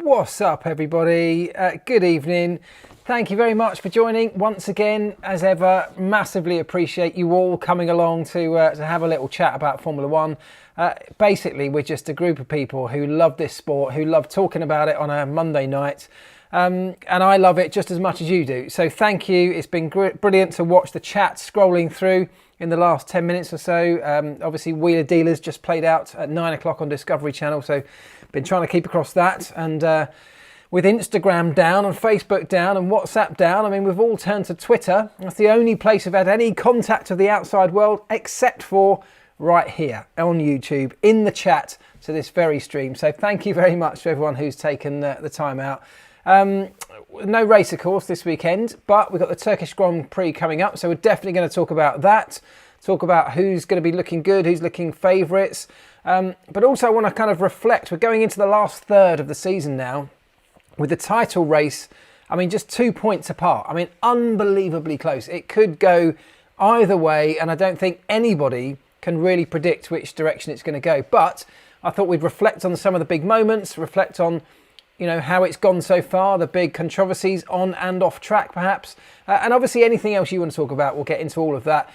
What's up, everybody? Good evening. Thank you very much for joining once again. As ever, massively appreciate you all coming along to have a little chat about Formula One. Basically, we're just a group of people who love this sport, who love talking about it on a Monday night. And I love it just as much as you do. So thank you. It's been brilliant to watch the chat scrolling through in the last 10 minutes or so. Obviously, Wheeler Dealers just played out at 9 o'clock on Discovery Channel. So been trying to keep across that. And with Instagram down and Facebook down and WhatsApp down, I mean, we've all turned to Twitter. That's the only place we've had any contact of the outside world except for right here on YouTube in the chat to this very stream. So thank you very much to everyone who's taken the time out. No race, of course, this weekend, but we've got the Turkish Grand Prix coming up, so we're definitely going to talk about that, talk about who's going to be looking good, who's looking favourites, but also I want to kind of reflect. We're going into the last third of the season now with the title race, I mean, just 2 points apart. I mean, unbelievably close. It could go either way, and I don't think anybody can really predict which direction it's going to go, but I thought we'd reflect on some of the big moments, reflect on how it's gone so far, the big controversies on and off track perhaps, and obviously anything else you want to talk about, we'll get into all of that,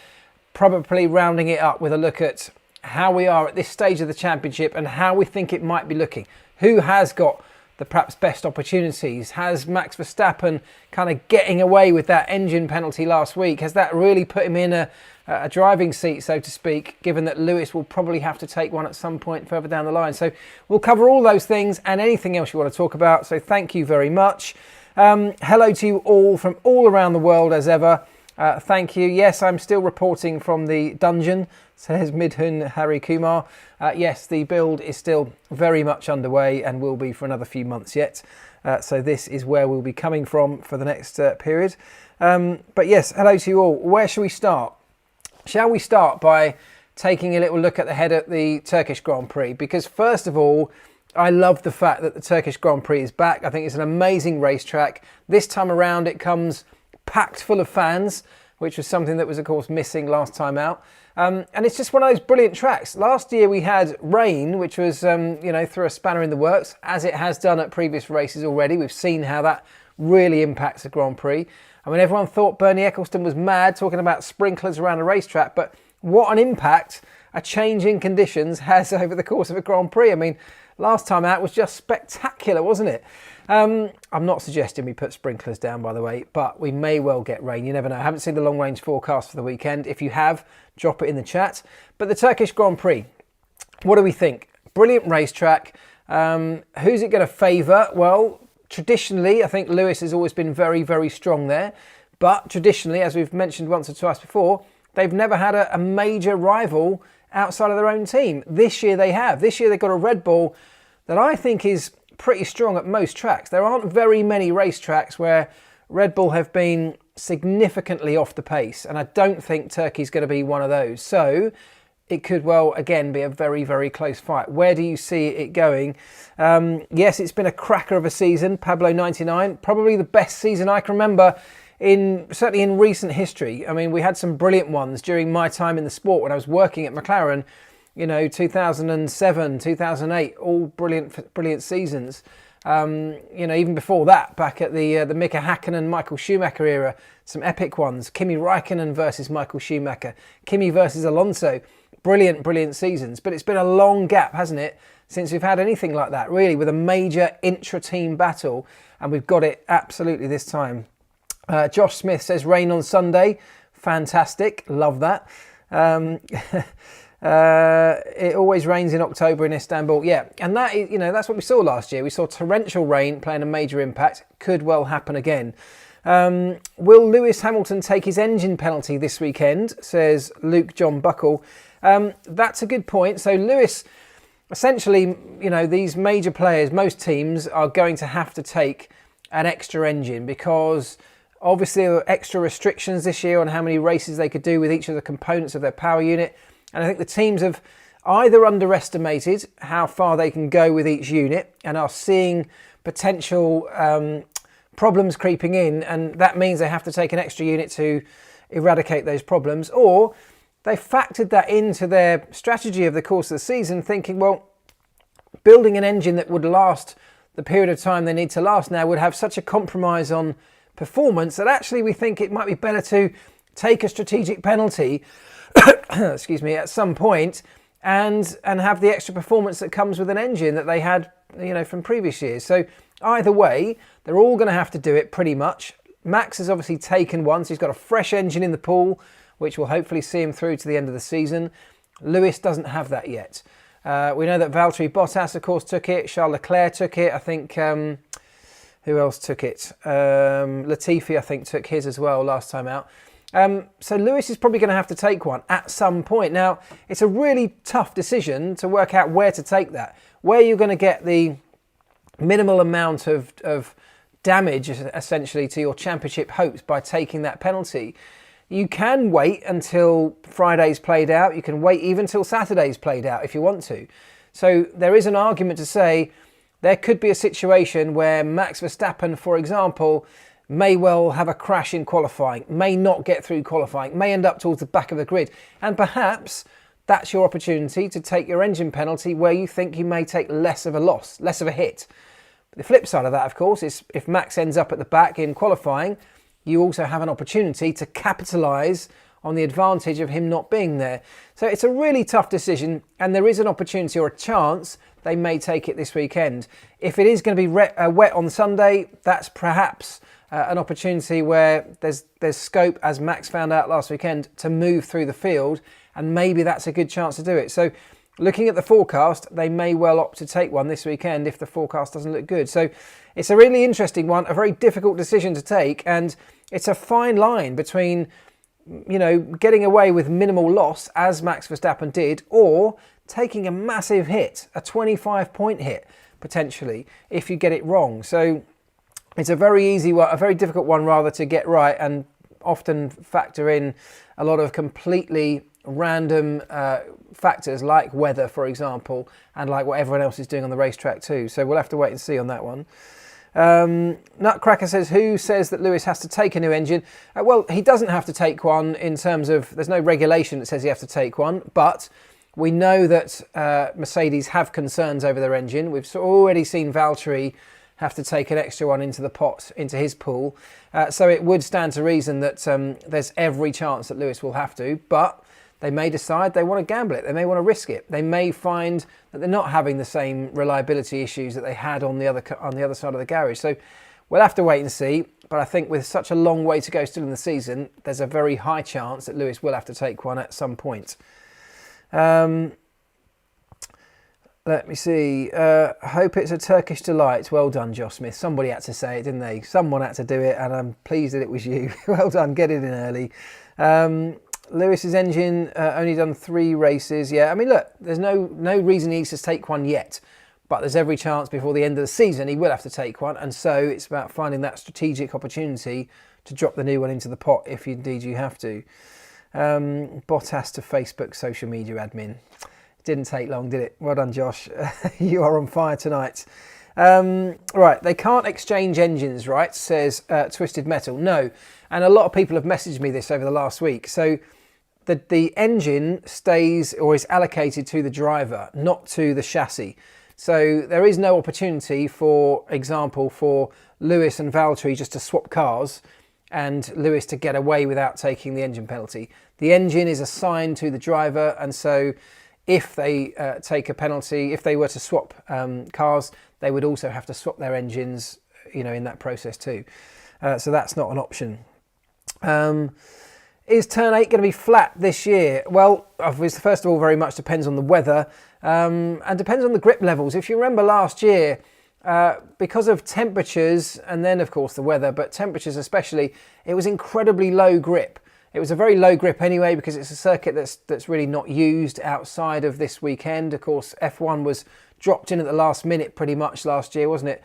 probably rounding it up with a look at how we are at this stage of the championship and how we think it might be looking. Who has got the perhaps best opportunities? Has Max Verstappen kind of getting away with that engine penalty last week? Has that really put him in a driving seat, so to speak, given that Lewis will probably have to take one at some point further down the line? So we'll cover all those things and anything else you want to talk about. So thank you very much. Hello to you all from all around the world as ever. Thank you. Yes, I'm still reporting from the dungeon, says Midhun Hari Kumar. Yes, the build is still very much underway and will be for another few months yet. So this is where we'll be coming from for the next period. But yes, hello to you all. Where shall we start? Shall we start by taking a little look at the head at the Turkish Grand Prix? Because first of all, I love the fact that the Turkish Grand Prix is back. I think it's an amazing racetrack. This time around it comes packed full of fans, which was something that was of course missing last time out. And it's just one of those brilliant tracks. Last year we had rain, which was, threw a spanner in the works, as it has done at previous races already. We've seen how that really impacts the Grand Prix. I mean, everyone thought Bernie Ecclestone was mad talking about sprinklers around a racetrack, but what an impact a change in conditions has over the course of a Grand Prix. I mean, last time out was just spectacular, wasn't it? I'm not suggesting we put sprinklers down, by the way, but we may well get rain. You never know. I haven't seen the long-range forecast for the weekend. If you have, drop it in the chat. But the Turkish Grand Prix, what do we think? Brilliant racetrack. Who's it going to favour? Well, traditionally, I think Lewis has always been very, very strong there. But traditionally, as we've mentioned once or twice before, they've never had a major rival outside of their own team. This year they have. This year they've got a Red Bull that I think is pretty strong at most tracks. There aren't very many racetracks where Red Bull have been significantly off the pace. And I don't think Turkey's going to be one of those. So it could well, again, be a very, very close fight. Where do you see it going? Yes, it's been a cracker of a season. Pablo 99, probably the best season I can remember, certainly in recent history. I mean, we had some brilliant ones during my time in the sport when I was working at Mclaren, 2007, 2008, all brilliant seasons. Even before that, back at the Mika Häkkinen, Michael Schumacher era, some epic ones. Kimi Räikkönen versus Michael Schumacher, Kimi versus Alonso. Brilliant seasons. But it's been a long gap, hasn't it, since we've had anything like that, really, with a major intra-team battle. And we've got it absolutely this time. Josh Smith says rain on Sunday. Fantastic. Love that. It always rains in October in Istanbul. Yeah, and that is, that's what we saw last year. We saw torrential rain playing a major impact. Could well happen again. Will Lewis Hamilton take his engine penalty this weekend, says Luke John Buckle. That's a good point. So Lewis, essentially, these major players, most teams are going to have to take an extra engine because obviously there were extra restrictions this year on how many races they could do with each of the components of their power unit. And I think the teams have either underestimated how far they can go with each unit and are seeing potential problems creeping in, and that means they have to take an extra unit to eradicate those problems, or they factored that into their strategy of the course of the season, thinking, well, building an engine that would last the period of time they need to last now would have such a compromise on performance that actually we think it might be better to take a strategic penalty excuse me, at some point and have the extra performance that comes with an engine that they had, from previous years. So either way, they're all going to have to do it pretty much. Max has obviously taken one, so he's got a fresh engine in the pool, which will hopefully see him through to the end of the season. Lewis doesn't have that yet. We know that Valtteri Bottas, of course, took it. Charles Leclerc took it. I think, who else took it? Latifi, I think, took his as well last time out. So Lewis is probably going to have to take one at some point. Now, it's a really tough decision to work out where to take that. Where you're going to get the minimal amount of damage, essentially, to your championship hopes by taking that penalty. You can wait until Friday's played out. You can wait even till Saturday's played out if you want to. So there is an argument to say there could be a situation where Max Verstappen, for example, may well have a crash in qualifying, may not get through qualifying, may end up towards the back of the grid. And perhaps that's your opportunity to take your engine penalty where you think you may take less of a loss, less of a hit. But the flip side of that, of course, is if Max ends up at the back in qualifying, you also have an opportunity to capitalise on the advantage of him not being there. So it's a really tough decision, and there is an opportunity or a chance they may take it this weekend. If it is going to be wet on Sunday, that's perhaps an opportunity where there's scope, as Max found out last weekend, to move through the field, and maybe that's a good chance to do it. So looking at the forecast, they may well opt to take one this weekend if the forecast doesn't look good. So it's a really interesting one, a very difficult decision to take, and it's a fine line between, getting away with minimal loss, as Max Verstappen did, or taking a massive hit, a 25-point hit, potentially, if you get it wrong. So it's a very easy one, a very difficult one rather, to get right, and often factor in a lot of completely random factors like weather, for example, and like what everyone else is doing on the racetrack too. So we'll have to wait and see on that one. Nutcracker says, who says that Lewis has to take a new engine? Well, he doesn't have to take one in terms of, there's no regulation that says he has to take one, but we know that Mercedes have concerns over their engine. We've already seen Valtteri have to take an extra one into the pot, into his pool. So it would stand to reason that there's every chance that Lewis will have to, but they may decide they want to gamble it. They may want to risk it. They may find that they're not having the same reliability issues that they had on the other side of the garage. So we'll have to wait and see. But I think with such a long way to go still in the season, there's a very high chance that Lewis will have to take one at some point. Let me see. Hope it's a Turkish delight. Well done, Josh Smith. Somebody had to say it, didn't they? Someone had to do it, and I'm pleased that it was you. Well done, get it in early. Lewis's engine only done 3 races. Yeah, I mean, look, there's no reason he needs to take one yet, but there's every chance before the end of the season he will have to take one, and so it's about finding that strategic opportunity to drop the new one into the pot if indeed you have to. Bottas to Facebook social media admin. Didn't take long, did it? Well done, Josh. You are on fire tonight. Right, they can't exchange engines, right, says Twisted Metal. No, and a lot of people have messaged me this over the last week. So the engine stays or is allocated to the driver, not to the chassis. So there is no opportunity, for example, for Lewis and Valtteri just to swap cars and Lewis to get away without taking the engine penalty. The engine is assigned to the driver, and so if they take a penalty, if they were to swap cars, they would also have to swap their engines, in that process too. So that's not an option. Is Turn 8 going to be flat this year? Well, obviously, first of all, very much depends on the weather and depends on the grip levels. If you remember last year, because of temperatures and then, of course, the weather, but temperatures especially, it was incredibly low grip. It was a very low grip anyway, because it's a circuit that's really not used outside of this weekend. Of course, F1 was dropped in at the last minute pretty much last year, wasn't it?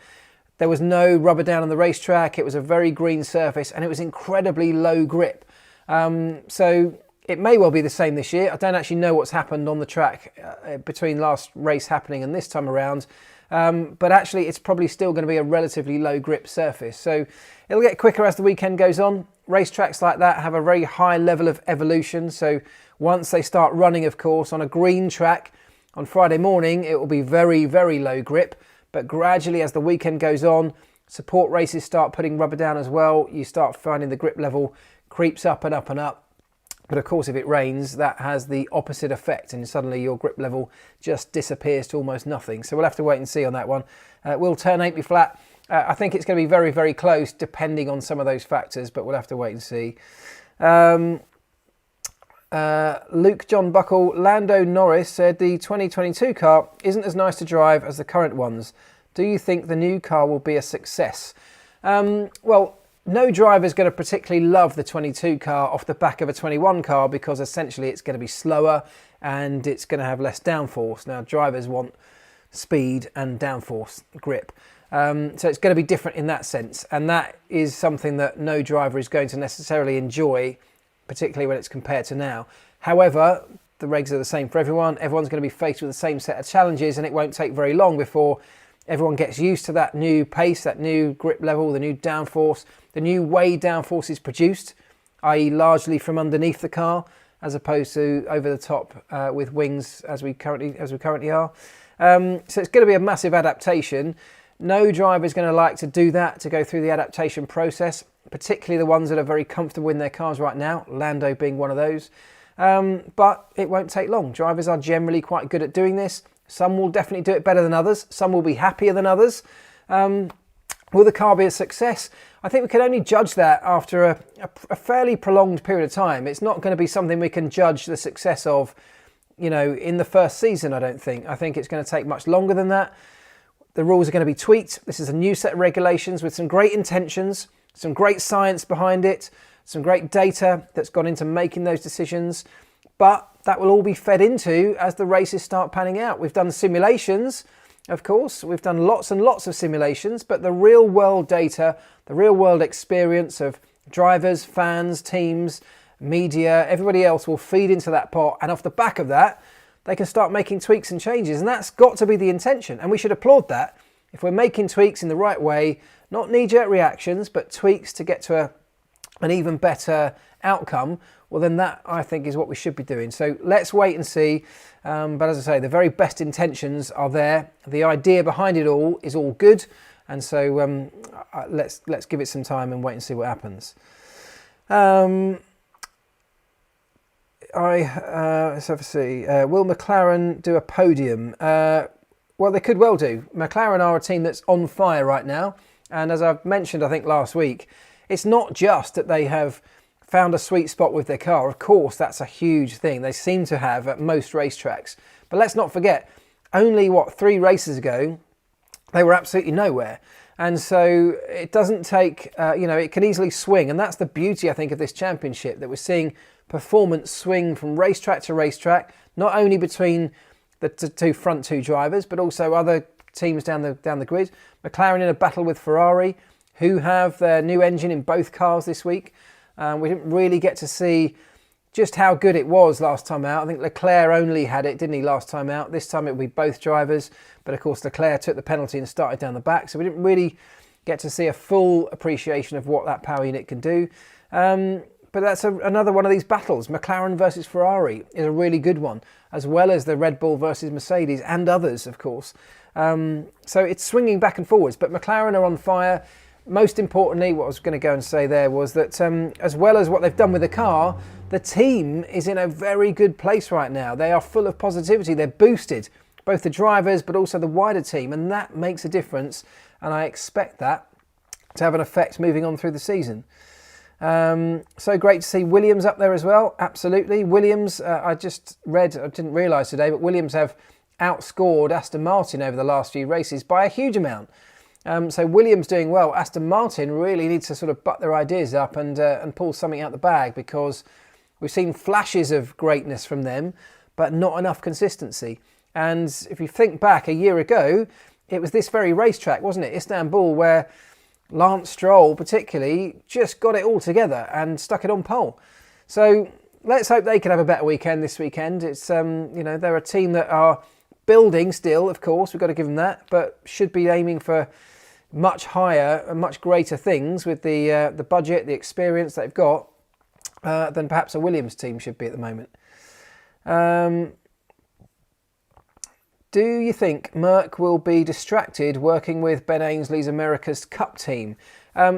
There was no rubber down on the racetrack. It was a very green surface, and it was incredibly low grip. So it may well be the same this year. I don't actually know what's happened on the track between last race happening and this time around. But actually, it's probably still going to be a relatively low grip surface. So it'll get quicker as the weekend goes on. Racetracks like that have a very high level of evolution. So once they start running, of course, on a green track on Friday morning, it will be very, very low grip. But gradually, as the weekend goes on, support races start putting rubber down as well. You start finding the grip level creeps up and up and up. But of course, if it rains, that has the opposite effect, and suddenly your grip level just disappears to almost nothing. So we'll have to wait and see on that one. Will turn 8 be flat? I think it's going to be very, very close, depending on some of those factors, but we'll have to wait and see. Luke John Buckle, Lando Norris said the 2022 car isn't as nice to drive as the current ones. Do you think the new car will be a success? Well, no driver is going to particularly love the 22 car off the back of a 21 car, because essentially it's going to be slower and it's going to have less downforce. Now, drivers want speed and downforce grip. So it's going to be different in that sense. And that is something that no driver is going to necessarily enjoy, particularly when it's compared to now. However, the regs are the same for everyone. Everyone's going to be faced with the same set of challenges, and it won't take very long before everyone gets used to that new pace, that new grip level, the new downforce, the new way downforce is produced, i.e. largely from underneath the car, as opposed to over the top with wings as we currently are. So it's going to be a massive adaptation. No driver is going to like to do that, to go through the adaptation process, particularly the ones that are very comfortable in their cars right now, Lando being one of those. But it won't take long. Drivers are generally quite good at doing this. Some will definitely do it better than others. Some will be happier than others. Will the car be a success? I think we can only judge that after a fairly prolonged period of time. It's not going to be something we can judge the success of, in the first season, I don't think. I think it's going to take much longer than that. The rules are going to be tweaked. This is a new set of regulations with some great intentions, some great science behind it, some great data that's gone into making those decisions. But that will all be fed into as the races start panning out. We've done simulations, of course. We've done lots and lots of simulations, but the real world data, the real world experience of drivers, fans, teams, media, everybody else will feed into that pot. And off the back of that, they can start making tweaks and changes. And that's got to be the intention. And we should applaud that. If we're making tweaks in the right way, not knee-jerk reactions, but tweaks to get to an even better outcome, well then that, I think, is what we should be doing. So let's wait and see. But as I say, the very best intentions are there. The idea behind it all is all good. And so let's give it some time and wait and see what happens. Let's have a see. Will McLaren do a podium? Well, they could well do. McLaren are a team that's on fire right now. And as I've mentioned, I think last week, it's not just that they have found a sweet spot with their car. Of course, that's a huge thing. They seem to have at most racetracks. But let's not forget, only 3 races ago, they were absolutely nowhere. And so it doesn't take, it can easily swing. And that's the beauty, I think, of this championship, that we're seeing performance swing from racetrack to racetrack, not only between the front two drivers, but also other teams down the grid. McLaren in a battle with Ferrari, who have their new engine in both cars this week. We didn't really get to see just how good it was last time out. I think Leclerc only had it, didn't he, last time out? This time it will be both drivers. But of course, Leclerc took the penalty and started down the back. So we didn't really get to see a full appreciation of what that power unit can do. But that's another one of these battles. McLaren versus Ferrari is a really good one, as well as the Red Bull versus Mercedes and others, of course. So it's swinging back and forwards. But McLaren are on fire. Most importantly, what I was going to go and say there was that as well as what they've done with the car, the team is in a very good place right now. They are full of positivity. They're boosted, both the drivers but also the wider team, and that makes a difference. And I expect that to have an effect moving on through the season. So great to see Williams up there as well. Absolutely. Williams, I didn't realise today, but Williams have outscored Aston Martin over the last few races by a huge amount. So Williams doing well. Aston Martin really needs to sort of butt their ideas up and pull something out the bag, because we've seen flashes of greatness from them, but not enough consistency. And if you think back a year ago, it was this very racetrack, wasn't it? Istanbul, where Lance Stroll particularly just got it all together and stuck it on pole. So let's hope they can have a better weekend this weekend. It's they're a team that are building still, of course, we've got to give them that, but should be aiming for much higher and much greater things with the budget, the experience they've got, than perhaps a Williams team should be at the moment. Do you think Marc will be distracted working with Ben Ainsley's America's Cup team?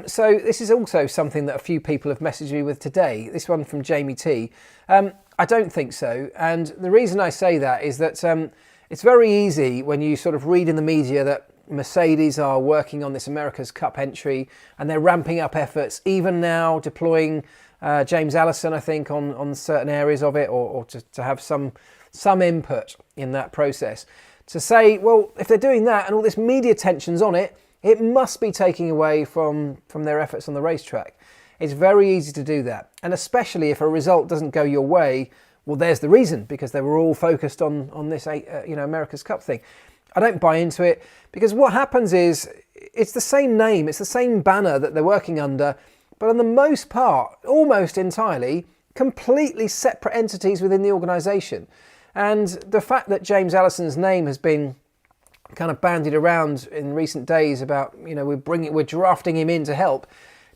So this is also something that a few people have messaged me with today. This one from Jamie T. I don't think so. And the reason I say that is that it's very easy when you sort of read in the media that Mercedes are working on this America's Cup entry and they're ramping up efforts, even now deploying James Allison, I think, on certain areas of it, or to have some input in that process. To say, well, if they're doing that and all this media tension's on it, it must be taking away from their efforts on the racetrack. It's very easy to do that. And especially if a result doesn't go your way, well, there's the reason, because they were all focused on this America's Cup thing. I don't buy into it, because what happens is it's the same name, it's the same banner that they're working under, but on the most part, almost entirely, completely separate entities within the organisation. And the fact that James Allison's name has been kind of bandied around in recent days about, we're drafting him in to help,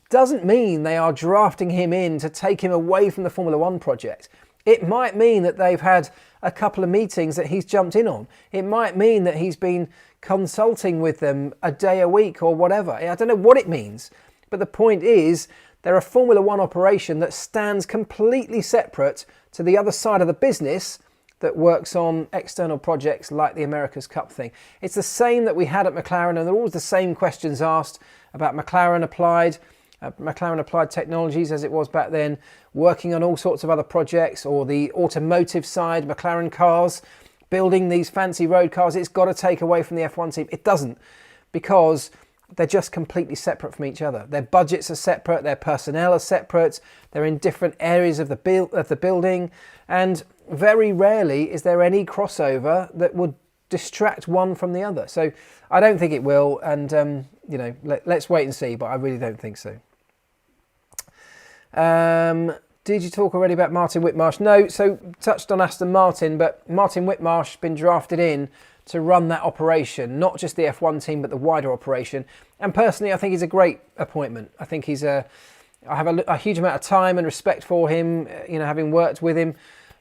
doesn't mean they are drafting him in to take him away from the Formula One project. It might mean that they've had a couple of meetings that he's jumped in on. It might mean that he's been consulting with them a day a week or whatever. I don't know what it means, but the point is they're a Formula One operation that stands completely separate to the other side of the business that works on external projects like the America's Cup thing. It's the same that we had at McLaren, and they're always the same questions asked about McLaren Applied Technologies, as it was back then, working on all sorts of other projects, or the automotive side, McLaren cars, building these fancy road cars. It's got to take away from the F1 team. It doesn't, because they're just completely separate from each other. Their budgets are separate, their personnel are separate, they're in different areas of the building, and very rarely is there any crossover that would distract one from the other. So I don't think it will, and let's wait and see, but I really don't think so. Did you talk already about Martin Whitmarsh? No, so touched on Aston Martin, but Martin Whitmarsh has been drafted in to run that operation, not just the F1 team, but the wider operation. And personally, I think he's a great appointment. I think I have a huge amount of time and respect for him, having worked with him.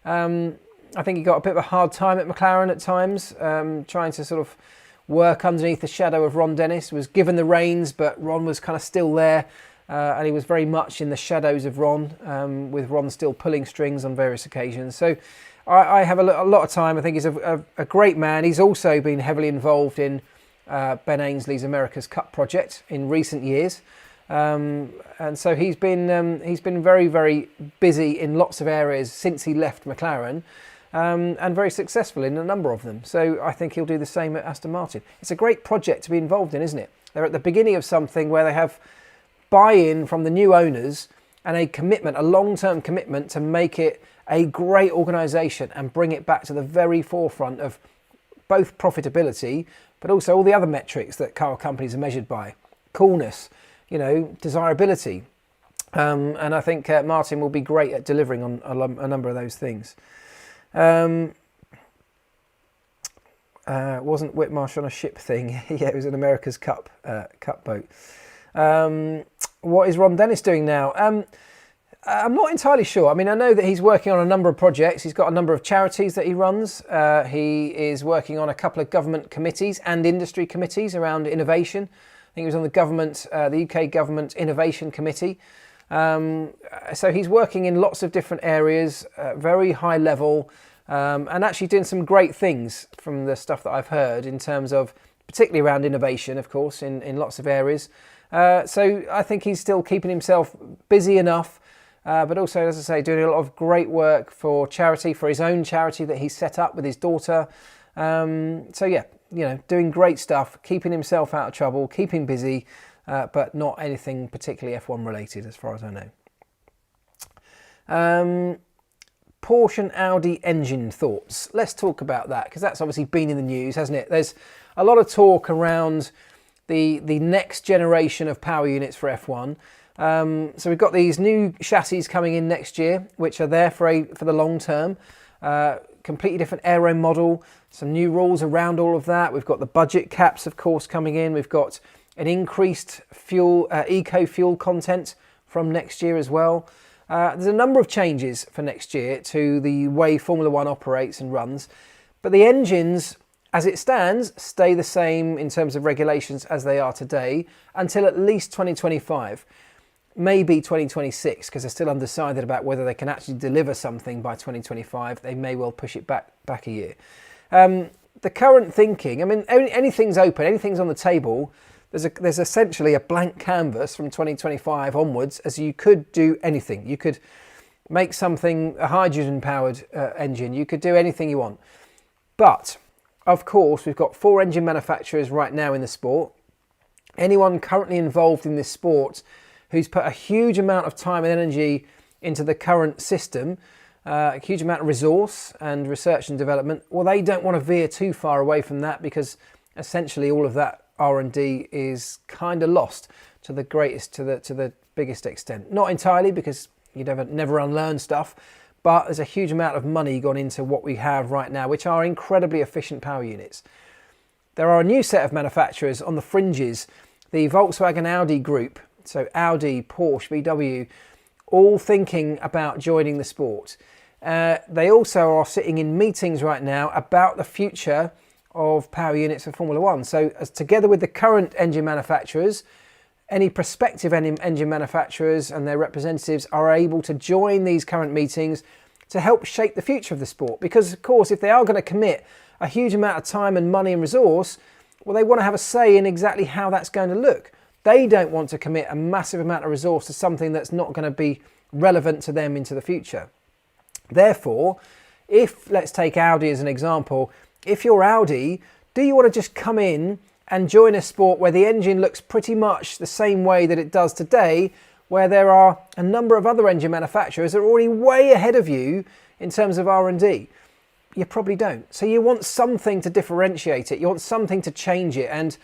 I think he got a bit of a hard time at McLaren at times, trying to sort of work underneath the shadow of Ron Dennis. Was given the reins, but Ron was kind of still there, and he was very much in the shadows of Ron, with Ron still pulling strings on various occasions. So I have a lot of time. I think he's a great man. He's also been heavily involved in Ben Ainsley's America's Cup project in recent years. And so he's been very, very busy in lots of areas since he left McLaren, and very successful in a number of them. So I think he'll do the same at Aston Martin. It's a great project to be involved in, isn't it? They're at the beginning of something where they have buy-in from the new owners and a commitment, a long-term commitment to make it a great organisation and bring it back to the very forefront of both profitability, but also all the other metrics that car companies are measured by. Coolness, desirability. And I think Martin will be great at delivering on a number of those things. Wasn't Whitmarsh on a ship thing? Yeah, it was an America's Cup boat. What is Ron Dennis doing now? I'm not entirely sure. I mean, I know that he's working on a number of projects. He's got a number of charities that he runs. He is working on a couple of government committees and industry committees around innovation. I think he was on the UK Government Innovation Committee. So he's working in lots of different areas, very high level, and actually doing some great things from the stuff that I've heard in terms of, particularly around innovation, of course, in lots of areas. So I think he's still keeping himself busy enough, but also, as I say, doing a lot of great work for charity, for his own charity that he set up with his daughter. So yeah, doing great stuff, keeping himself out of trouble, keeping busy, but not anything particularly F1 related as far as I know. Porsche and Audi engine thoughts. Let's talk about that, because that's obviously been in the news, hasn't it? There's a lot of talk around the next generation of power units for F1. So we've got these new chassis coming in next year, which are there for the long term. Completely different aero model, some new rules around all of that. We've got the budget caps, of course, coming in. We've got an increased eco-fuel content from next year as well. There's a number of changes for next year to the way Formula One operates and runs, but the engines as it stands, stay the same in terms of regulations as they are today until at least 2025. Maybe 2026, because they're still undecided about whether they can actually deliver something by 2025. They may well push it back a year. The current thinking, I mean, anything's open, anything's on the table. There's essentially a blank canvas from 2025 onwards, as you could do anything. You could make something a hydrogen-powered engine. You could do anything you want. But, of course, we've got 4 engine manufacturers right now in the sport. Anyone currently involved in this sport who's put a huge amount of time and energy into the current system, a huge amount of resource and research and development, well, they don't want to veer too far away from that, because essentially all of that R&D is kind of lost to the biggest extent. Not entirely, because you never unlearn stuff, but there's a huge amount of money gone into what we have right now, which are incredibly efficient power units. There are a new set of manufacturers on the fringes, the Volkswagen Audi group. So Audi, Porsche, VW, all thinking about joining the sport. They also are sitting in meetings right now about the future of power units for Formula One. So together with the current engine manufacturers, any prospective engine manufacturers and their representatives are able to join these current meetings to help shape the future of the sport. Because, of course, if they are going to commit a huge amount of time and money and resource, well, they want to have a say in exactly how that's going to look. They don't want to commit a massive amount of resource to something that's not going to be relevant to them into the future. Therefore, let's take Audi as an example, if you're Audi, do you want to just come in and join a sport where the engine looks pretty much the same way that it does today, where there are a number of other engine manufacturers that are already way ahead of you in terms of R&D? You probably don't. So you want something to differentiate it. You want something to change it. And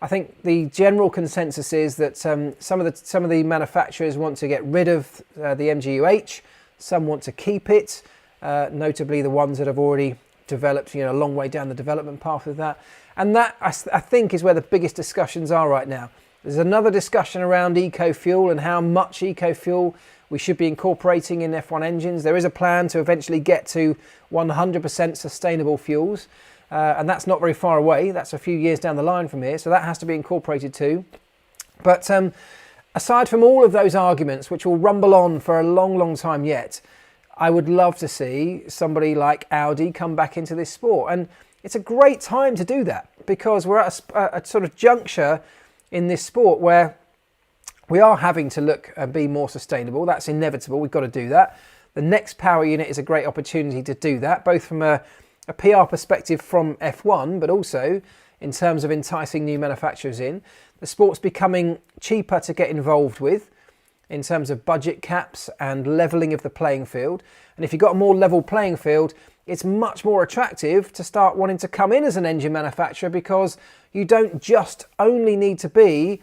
I think the general consensus is that some of the manufacturers want to get rid of the MGU-H. Some want to keep it, notably the ones that have already developed, a long way down the development path of that. And that, I think, is where the biggest discussions are right now. There's another discussion around eco-fuel and how much eco-fuel we should be incorporating in F1 engines. There is a plan to eventually get to 100% sustainable fuels. And that's not very far away. That's a few years down the line from here. So that has to be incorporated too. But aside from all of those arguments, which will rumble on for a long, long time yet, I would love to see somebody like Audi come back into this sport. And it's a great time to do that, because we're at a sort of juncture in this sport where we are having to look and be more sustainable. That's inevitable. We've got to do that. The next power unit is a great opportunity to do that, both from a PR perspective from F1, but also in terms of enticing new manufacturers in. The sport's becoming cheaper to get involved with in terms of budget caps and levelling of the playing field. And if you've got a more level playing field, it's much more attractive to start wanting to come in as an engine manufacturer, because you don't just only need to be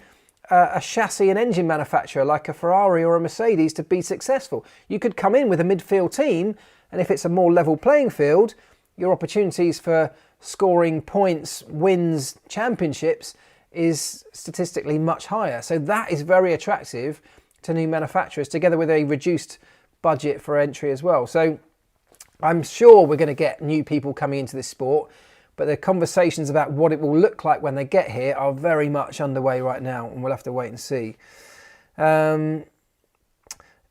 a chassis and engine manufacturer like a Ferrari or a Mercedes to be successful. You could come in with a midfield team, and if it's a more level playing field, your opportunities for scoring points, wins, championships is statistically much higher. So that is very attractive to new manufacturers, together with a reduced budget for entry as well. So I'm sure we're going to get new people coming into this sport, but the conversations about what it will look like when they get here are very much underway right now, and we'll have to wait and see.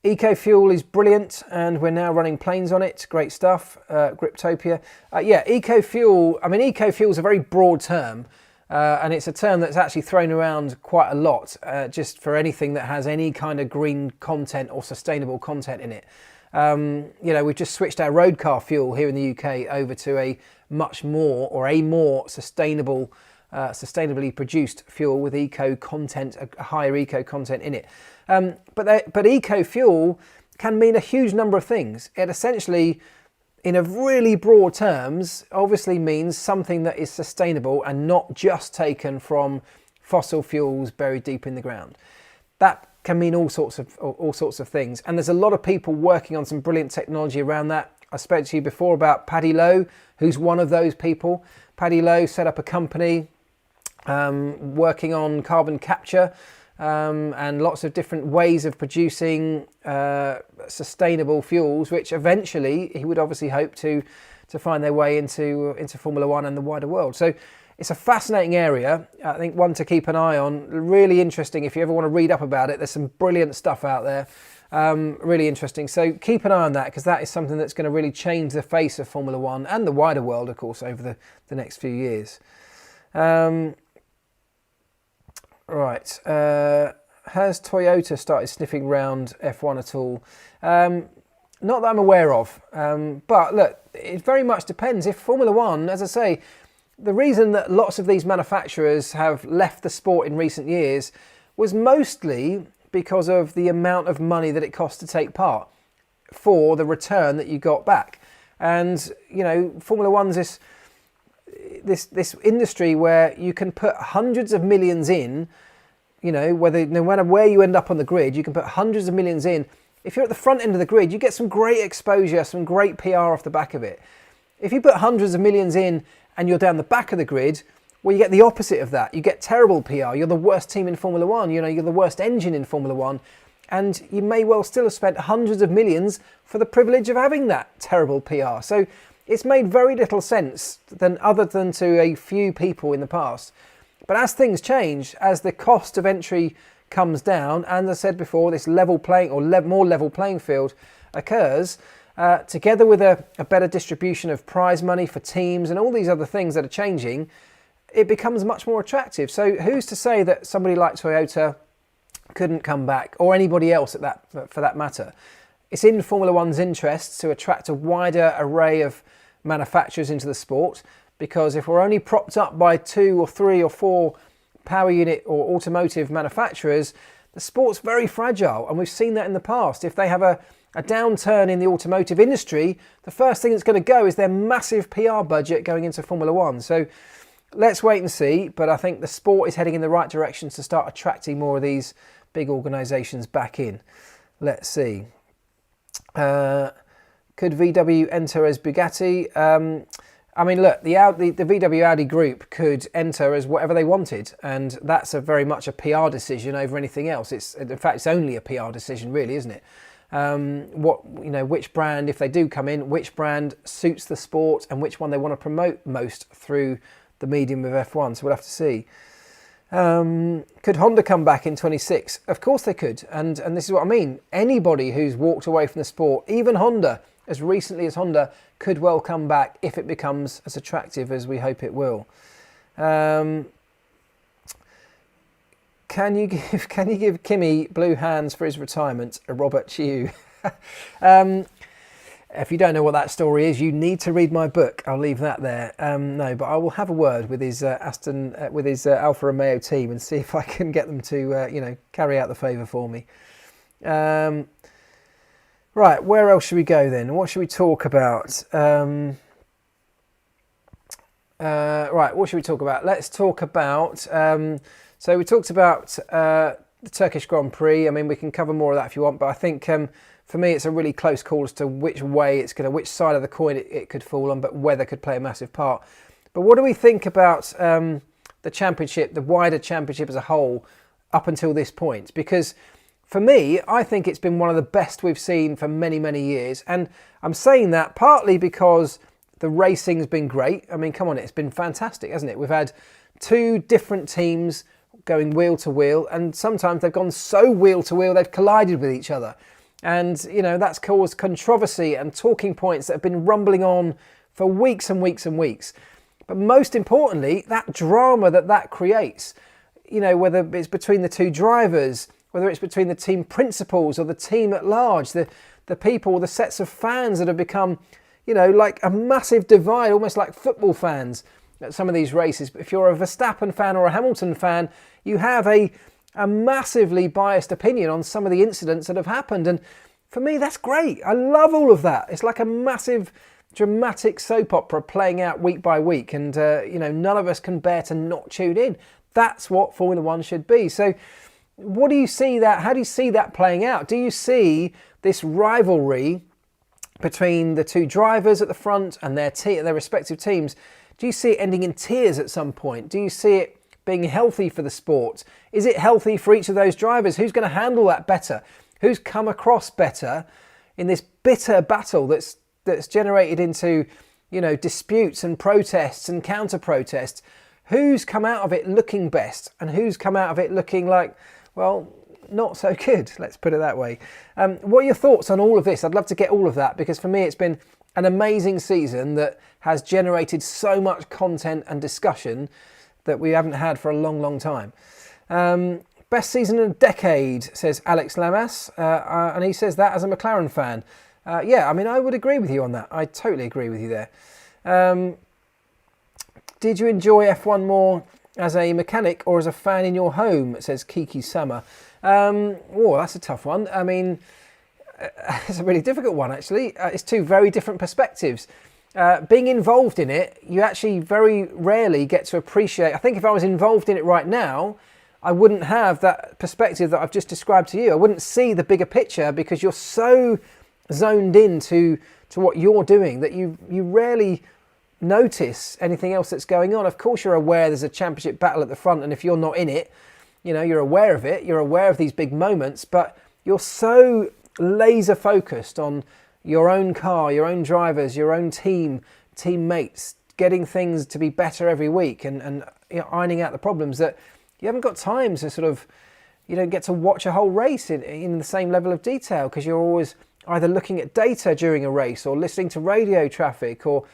Eco-fuel is brilliant, and we're now running planes on it. Great stuff. Griptopia. Eco-fuel. I mean, eco-fuel is a very broad term, and it's a term that's actually thrown around quite a lot, just for anything that has any kind of green content or sustainable content in it. We've just switched our road car fuel here in the UK over to a more sustainable, sustainably produced fuel with eco content, a higher eco content in it. But eco-fuel can mean a huge number of things. It essentially, in a really broad terms, obviously means something that is sustainable and not just taken from fossil fuels buried deep in the ground. That can mean all sorts of things. And there's a lot of people working on some brilliant technology around that. I spoke to you before about Paddy Lowe, who's one of those people. Paddy Lowe set up a company working on carbon capture, and lots of different ways of producing sustainable fuels, which eventually he would obviously hope to to find their way into Formula One and the wider world. So it's a fascinating area. I think one to keep an eye on. Really interesting. If you ever want to read up about it, there's some brilliant stuff out there. Really interesting. So keep an eye on that, because that is something that's going to really change the face of Formula One and the wider world, of course, over the next few years. Right. Has Toyota started sniffing round F1 at all? Not that I'm aware of. But look, it very much depends. If Formula One, as I say, the reason that lots of these manufacturers have left the sport in recent years was mostly because of the amount of money that it cost to take part for the return that you got back. And, you know, Formula One's this industry where you can put hundreds of millions in, you know, no matter where you end up on the grid, you can put hundreds of millions in. If you're at the front end of the grid, you get some great exposure, some great PR off the back of it. If you put hundreds of millions in and you're down the back of the grid, well, you get the opposite of that. You get terrible PR. You're the worst team in Formula One. You know, you're the worst engine in Formula One. And you may well still have spent hundreds of millions for the privilege of having that terrible PR. So it's made very little sense other than to a few people in the past. But as things change, as the cost of entry comes down, and as I said before, this level playing or more level playing field occurs, together with a better distribution of prize money for teams and all these other things that are changing, it becomes much more attractive. So who's to say that somebody like Toyota couldn't come back, or anybody else for that matter? It's in Formula One's interests to attract a wider array of manufacturers into the sport, because if we're only propped up by 2 or 3 or 4 power unit or automotive manufacturers, the sport's very fragile, and we've seen that in the past. If they have a downturn in the automotive industry, the first thing that's going to go is their massive PR budget going into Formula One. So let's wait and see, but I think the sport is heading in the right direction to start attracting more of these big organisations back in. Let's see. Could VW enter as Bugatti? I mean, look, the VW Audi group could enter as whatever they wanted, and that's very much a PR decision over anything else. In fact, it's only a PR decision, really, isn't it? Which brand, if they do come in, which brand suits the sport and which one they want to promote most through the medium of F1. So we'll have to see. Could Honda come back in 26? Of course they could, and this is what I mean. Anybody who's walked away from the sport, even Honda, as recently as Honda, could well come back if it becomes as attractive as we hope it will. Can you give Kimi blue hands for his retirement? Robert Chew. If you don't know what that story is, you need to read my book. I'll leave that there. No, but I will have a word with his Alfa Romeo team and see if I can get them to carry out the favour for me. Right, where else should we go then? What should we talk about? Right, what should we talk about? Let's talk about. So we talked about the Turkish Grand Prix. I mean, we can cover more of that if you want, but I think for me it's a really close call as to which side of the coin it could fall on, but weather could play a massive part. But what do we think about the championship, the wider championship as a whole, up until this point? Because for me, I think it's been one of the best we've seen for many, many years. And I'm saying that partly because the racing's been great. I mean, come on, it's been fantastic, hasn't it? We've had 2 different teams going wheel to wheel, and sometimes they've gone so wheel to wheel they've collided with each other. And, that's caused controversy and talking points that have been rumbling on for weeks and weeks and weeks. But most importantly, that drama that creates, whether it's between the 2 drivers, whether it's between the team principals or the team at large, the people, the sets of fans that have become, like a massive divide, almost like football fans at some of these races. But if you're a Verstappen fan or a Hamilton fan, you have a massively biased opinion on some of the incidents that have happened. And for me, that's great. I love all of that. It's like a massive dramatic soap opera playing out week by week. And, none of us can bear to not tune in. That's what Formula One should be. So how do you see that playing out? Do you see this rivalry between the 2 drivers at the front and their respective teams? Do you see it ending in tears at some point? Do you see it being healthy for the sport? Is it healthy for each of those drivers? Who's going to handle that better? Who's come across better in this bitter battle that's generated into disputes and protests and counter-protests, who's come out of it looking best and who's come out of it looking like, well, not so good, let's put it that way. What are your thoughts on all of this? I'd love to get all of that, because for me it's been an amazing season that has generated so much content and discussion that we haven't had for a long, long time. Best season in a decade, says Alex Lamas, and he says that as a McLaren fan. Yeah, I mean, I would agree with you on that. I totally agree with you there. Did you enjoy F1 more as a mechanic or as a fan in your home, says Kiki Summer. Oh, that's a tough one. I mean, it's a really difficult one, actually. It's two very different perspectives. Being involved in it, you actually very rarely get to appreciate. I think if I was involved in it right now, I wouldn't have that perspective that I've just described to you. I wouldn't see the bigger picture, because you're so zoned into what you're doing that you rarely notice anything else that's going on. Of course, you're aware there's a championship battle at the front, and if you're not in it, you're aware of it. You're aware of these big moments, but you're so laser focused on your own car, your own drivers, your own teammates, getting things to be better every week, and ironing out the problems, that you haven't got time to sort of, you don't get to watch a whole race in the same level of detail, because you're always either looking at data during a race or listening to radio traffic or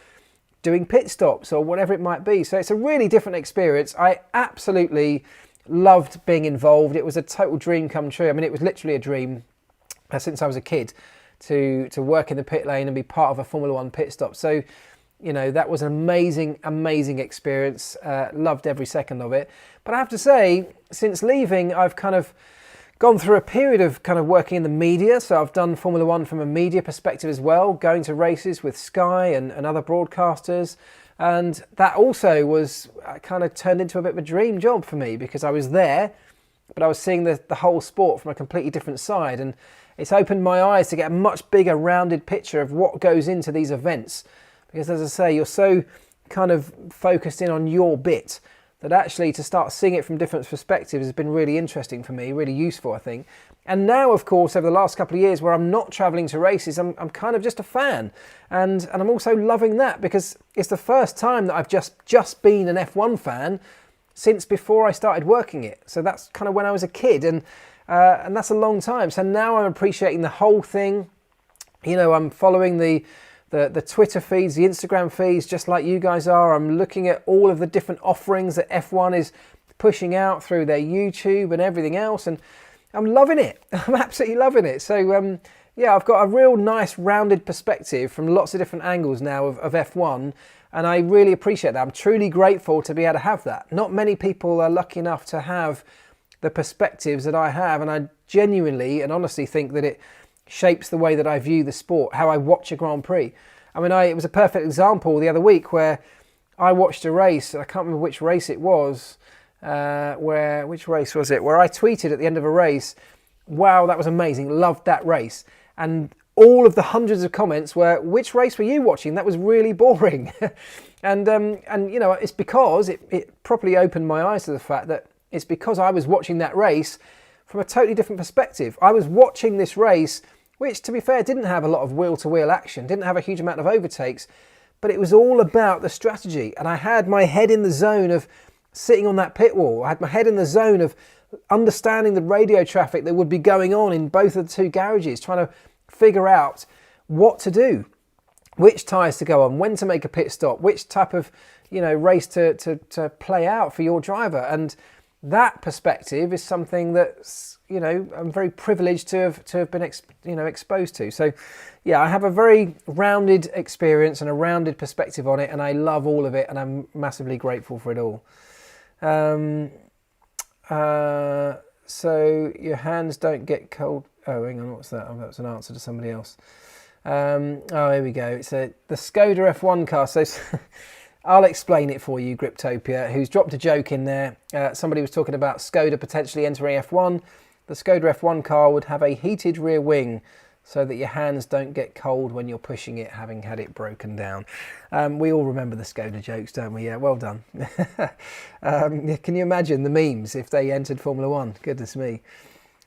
doing pit stops or whatever it might be. So it's a really different experience. I absolutely loved being involved. It was a total dream come true. I mean, it was literally a dream since I was a kid to work in the pit lane and be part of a Formula One pit stop. So, that was an amazing experience. Loved every second of it. But I have to say, since leaving, I've kind of gone through a period of kind of working in the media. So I've done Formula One from a media perspective as well, going to races with Sky and other broadcasters. And that also was kind of turned into a bit of a dream job for me, because I was there, but I was seeing the whole sport from a completely different side. And it's opened my eyes to get a much bigger rounded picture of what goes into these events. Because as I say, you're so kind of focused in on your bit that actually to start seeing it from different perspectives has been really interesting for me, really useful, I think. And now, of course, over the last couple of years where I'm not travelling to races, I'm kind of just a fan. And I'm also loving that, because it's the first time that I've just been an F1 fan since before I started working it. So that's kind of when I was a kid, and that's a long time. So now I'm appreciating the whole thing. I'm following the Twitter feeds, the Instagram feeds, just like you guys are. I'm looking at all of the different offerings that F1 is pushing out through their YouTube and everything else, and I'm loving it. I'm absolutely loving it. So yeah, I've got a real nice rounded perspective from lots of different angles now of F1, and I really appreciate that. I'm truly grateful to be able to have that. Not many people are lucky enough to have the perspectives that I have, and I genuinely and honestly think that it shapes the way that I view the sport, how I watch a Grand Prix. I mean, it was a perfect example the other week where I watched a race. I can't remember which race it was. Which race was it? Where I tweeted at the end of a race, "Wow, that was amazing! Loved that race." And all of the hundreds of comments were, "Which race were you watching? That was really boring." and it's because it properly opened my eyes to the fact that it's because I was watching that race from a totally different perspective. I was watching this race, which, to be fair, didn't have a lot of wheel-to-wheel action, didn't have a huge amount of overtakes, but it was all about the strategy. And I had my head in the zone of sitting on that pit wall. I had my head in the zone of understanding the radio traffic that would be going on in both of the two garages, trying to figure out what to do, which tyres to go on, when to make a pit stop, which type of race to play out for your driver. And that perspective is something that's I'm very privileged to have been exposed to. So yeah, I have a very rounded experience and a rounded perspective on it, and I love all of it, and I'm massively grateful for it all. So your hands don't get cold. Oh, hang on, what's that? Oh, that was an answer to somebody else. Here we go. It's the Skoda F1 car. So I'll explain it for you, Griptopia, who's dropped a joke in there. Somebody was talking about Skoda potentially entering F1. The Skoda F1 car would have a heated rear wing so that your hands don't get cold when you're pushing it, having had it broken down. We all remember the Skoda jokes, don't we? Yeah, well done. Can you imagine the memes if they entered Formula One? Goodness me.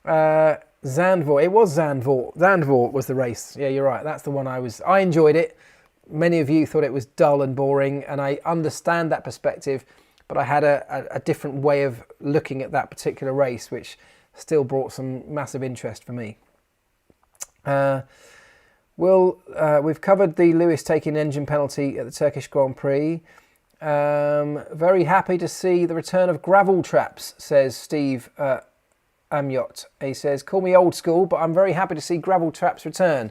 Zandvoort. It was Zandvoort. Zandvoort was the race. Yeah, you're right. That's the one I enjoyed it. many of you thought it was dull and boring, and I understand that perspective, but I had a different way of looking at that particular race, which still brought some massive interest for me. We've covered the Lewis taking engine penalty at the Turkish Grand Prix. Very happy to see the return of gravel traps, says Steve Amyot. He says, call me old school, but I'm very happy to see gravel traps return.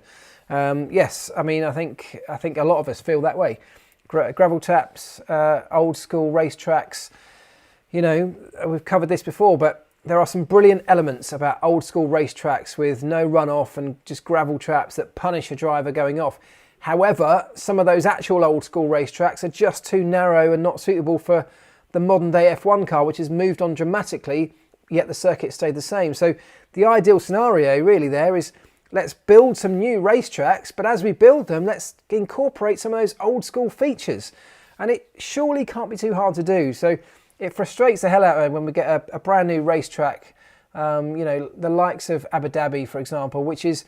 Yes, I mean, I think a lot of us feel that way. Gravel traps, old school racetracks, you know, we've covered this before, but there are some brilliant elements about old school racetracks with no runoff and just gravel traps that punish a driver going off. However, some of those actual old school racetracks are just too narrow and not suitable for the modern day F1 car, which has moved on dramatically, yet the circuit stayed the same. So the ideal scenario really there is, let's build some new racetracks, but as we build them, let's incorporate some of those old school features. And it surely can't be too hard to do. So it frustrates the hell out of me when we get a brand new racetrack, you know, the likes of Abu Dhabi, for example, which is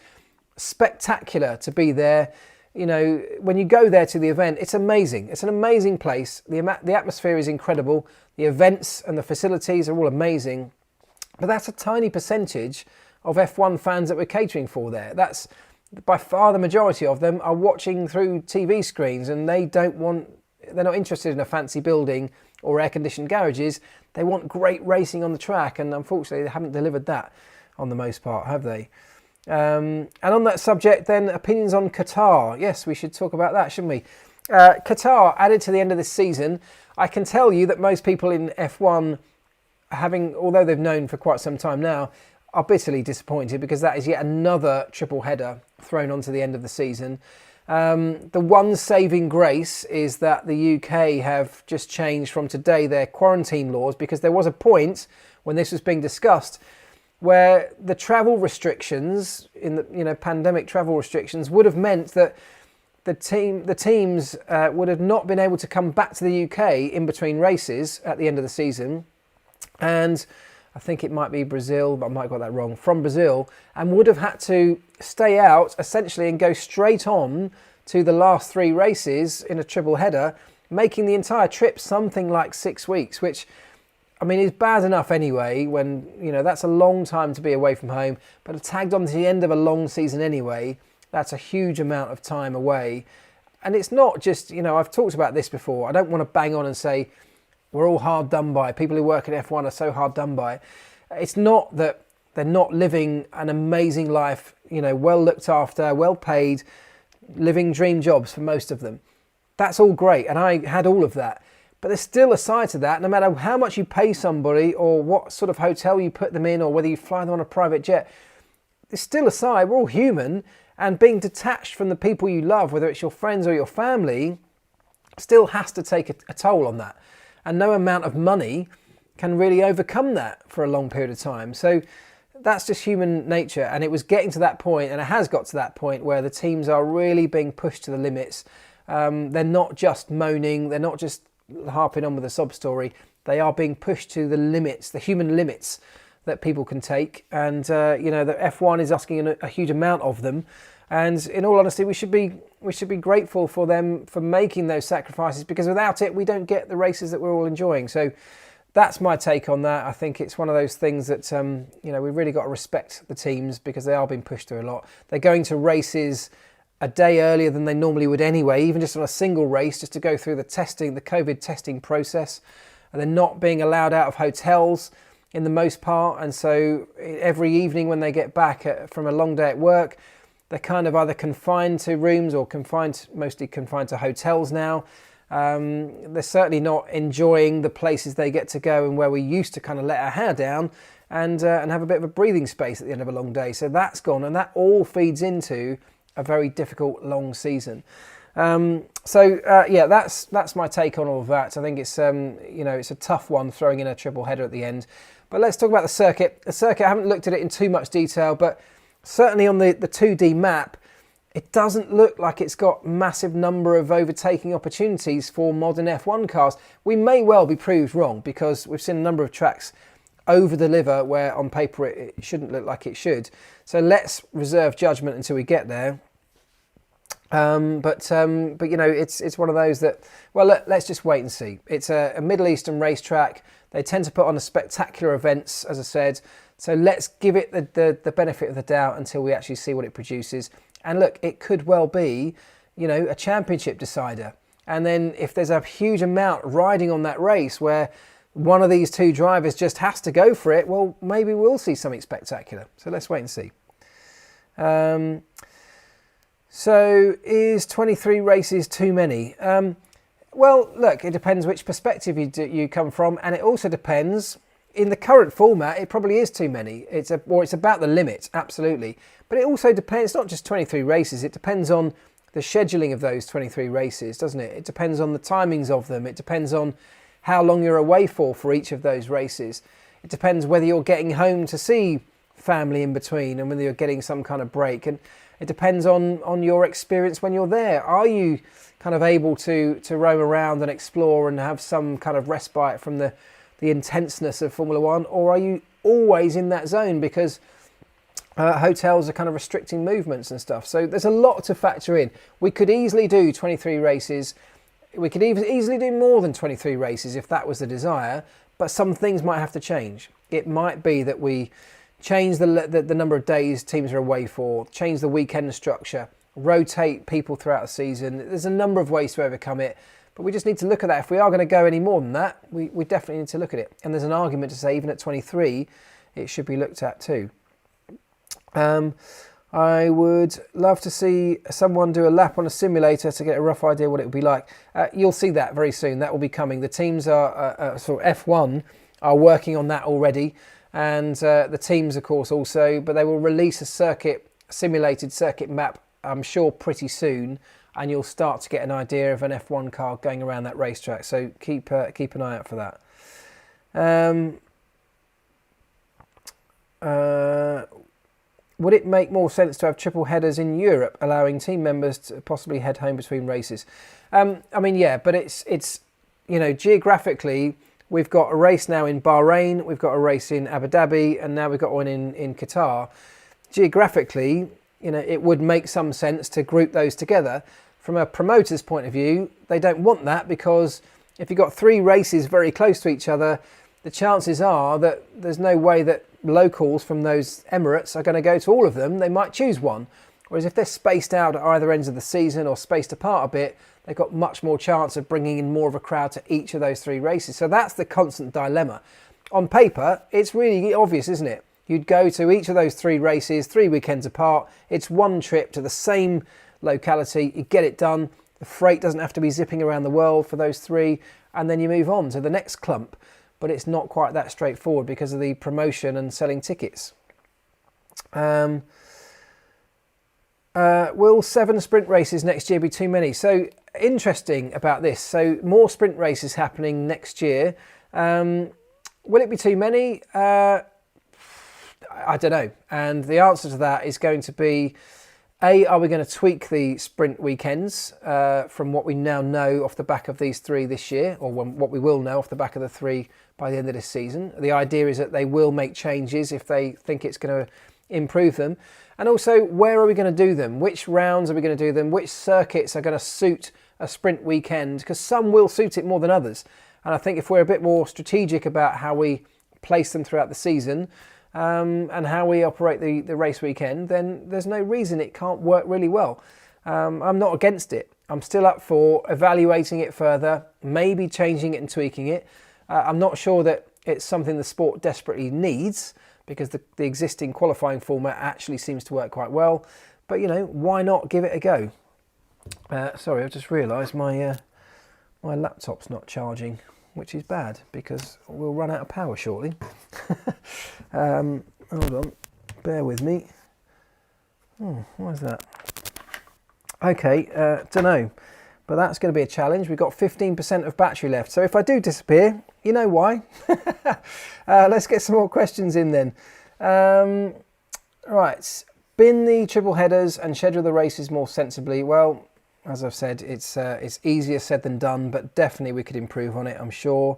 spectacular to be there. You know, when you go there to the event, it's amazing. It's an amazing place. The atmosphere is incredible. The events and the facilities are all amazing. But that's a tiny percentage of F1 fans that we're catering for there. That's by far the majority of them are watching through TV screens, and they're not interested in a fancy building or air-conditioned garages. They want great racing on the track, and unfortunately they haven't delivered that on the most part, have they? And on that subject then, opinions on Qatar. Yes, we should talk about that, shouldn't we? Qatar added to the end of this season. I can tell you that most people in F1, although they've known for quite some time now, are bitterly disappointed because that is yet another triple header thrown onto the end of the season. The one saving grace is that the UK have just changed from today their quarantine laws, because there was a point when this was being discussed where the travel restrictions, pandemic travel restrictions, would have meant that the teams would have not been able to come back to the UK in between races at the end of the season. And I think it might be Brazil, but I might have got that wrong, from Brazil, and would have had to stay out essentially and go straight on to the last 3 races in a triple header, making the entire trip something like 6 weeks, which, I mean, is bad enough anyway, when, you know, that's a long time to be away from home, but tagged on to the end of a long season anyway, that's a huge amount of time away. And it's not just, you know, I've talked about this before, I don't want to bang on and say, we're all hard done by. People who work in F1 are so hard done by. It's not that they're not living an amazing life, you know, well looked after, well paid, living dream jobs for most of them. That's all great, and I had all of that. But there's still a side to that, no matter how much you pay somebody or what sort of hotel you put them in or whether you fly them on a private jet. There's still a side, we're all human, and being detached from the people you love, whether it's your friends or your family, still has to take a toll on that. And no amount of money can really overcome that for a long period of time. So that's just human nature. And it was getting to that point, and it has got to that point, where the teams are really being pushed to the limits. They're not just moaning, they're not just harping on with a sob story. They are being pushed to the limits, the human limits that people can take. And, you know, the F1 is asking a huge amount of them. And in all honesty, we should be grateful for them for making those sacrifices, because without it, we don't get the races that we're all enjoying. So that's my take on that. I think it's one of those things that, you know, we've really got to respect the teams, because they are being pushed through a lot. They're going to races a day earlier than they normally would anyway, even just on a single race, just to go through the testing, the COVID testing process. And they're not being allowed out of hotels in the most part. And so every evening when they get back from a long day at work, they're kind of either confined to rooms or mostly confined to hotels now. They're certainly not enjoying the places they get to go and where we used to kind of let our hair down and have a bit of a breathing space at the end of a long day. So that's gone, and that all feeds into a very difficult long season. Yeah, that's my take on all of that. I think it's you know, it's a tough one throwing in a triple header at the end. But let's talk about the circuit. The circuit, I haven't looked at it in too much detail, but certainly on the 2D map, it doesn't look like it's got massive number of overtaking opportunities for modern F1 cars. We may well be proved wrong, because we've seen a number of tracks over-deliver where on paper it shouldn't look like it should. So let's reserve judgment until we get there. But you know, it's one of those that, well, let's just wait and see. It's a Middle Eastern racetrack. They tend to put on a spectacular events, as I said. So let's give it the benefit of the doubt until we actually see what it produces. And look, it could well be, you know, a championship decider. And then if there's a huge amount riding on that race where one of these two drivers just has to go for it, well, maybe we'll see something spectacular. So let's wait and see. So is 23 races too many? Well, look, it depends which perspective you come from, and it also depends. In the current format, it probably is too many. It's about the limit, absolutely. But it also depends. It's not just 23 races. It depends on the scheduling of those 23 races, doesn't it? It depends on the timings of them. It depends on how long you're away for each of those races. It depends whether you're getting home to see family in between and whether you're getting some kind of break. And it depends on your experience when you're there. Are you kind of able to roam around and explore and have some kind of respite from the intenseness of Formula One, or are you always in that zone because hotels are kind of restricting movements and stuff? So there's a lot to factor in. We could easily do 23 races. We could easily do more than 23 races if that was the desire, but some things might have to change. It might be that we change the number of days teams are away for, change the weekend structure, rotate people throughout the season. There's a number of ways to overcome it, but we just need to look at that. If we are going to go any more than that, we definitely need to look at it. And there's an argument to say even at 23, it should be looked at too. I would love to see someone do a lap on a simulator to get a rough idea what it would be like. You'll see that very soon. That will be coming. The teams are sort of F1 are working on that already, and the teams, of course, also. But they will release a simulated circuit map, I'm sure, pretty soon, and you'll start to get an idea of an F1 car going around that racetrack. So keep an eye out for that. Would it make more sense to have triple headers in Europe, allowing team members to possibly head home between races? I mean, yeah, but it's you know, geographically, we've got a race now in Bahrain, we've got a race in Abu Dhabi, and now we've got one in Qatar. Geographically, you know, it would make some sense to group those together. From a promoter's point of view, they don't want that, because if you've got three races very close to each other, the chances are that there's no way that locals from those Emirates are going to go to all of them. They might choose one. Whereas if they're spaced out at either ends of the season or spaced apart a bit, they've got much more chance of bringing in more of a crowd to each of those three races. So that's the constant dilemma. On paper, it's really obvious, isn't it? You'd go to each of those three races, 3 weekends apart. It's one trip to the same locality. You get it done. The freight doesn't have to be zipping around the world for those three. And then you move on to the next clump. But it's not quite that straightforward because of the promotion and selling tickets. Will 7 sprint races next year be too many? So interesting about this. So more sprint races happening next year. Will it be too many? I don't know. And the answer to that is going to be, are we going to tweak the sprint weekends from what we now know off the back of these 3 this year, or what we will know off the back of the 3 by the end of this season? The idea is that they will make changes if they think it's going to improve them. And also, where are we going to do them? Which rounds are we going to do them? Which circuits are going to suit a sprint weekend? Because some will suit it more than others. And I think if we're a bit more strategic about how we place them throughout the season, and how we operate the race weekend, then there's no reason it can't work really well. I'm not against it. I'm still up for evaluating it further, maybe changing it and tweaking it. I'm not sure that it's something the sport desperately needs, because the existing qualifying format actually seems to work quite well. But, you know, why not give it a go? Sorry, I've just realised my laptop's not charging, which is bad because we'll run out of power shortly. Hold on, bear with me. Why is that? Okay, don't know, but that's going to be a challenge. We've got 15% of battery left, so if I do disappear, you know why. Let's get some more questions in then. Right, bin the triple headers and schedule the races more sensibly. Well, as I've said, it's easier said than done, but definitely we could improve on it, I'm sure.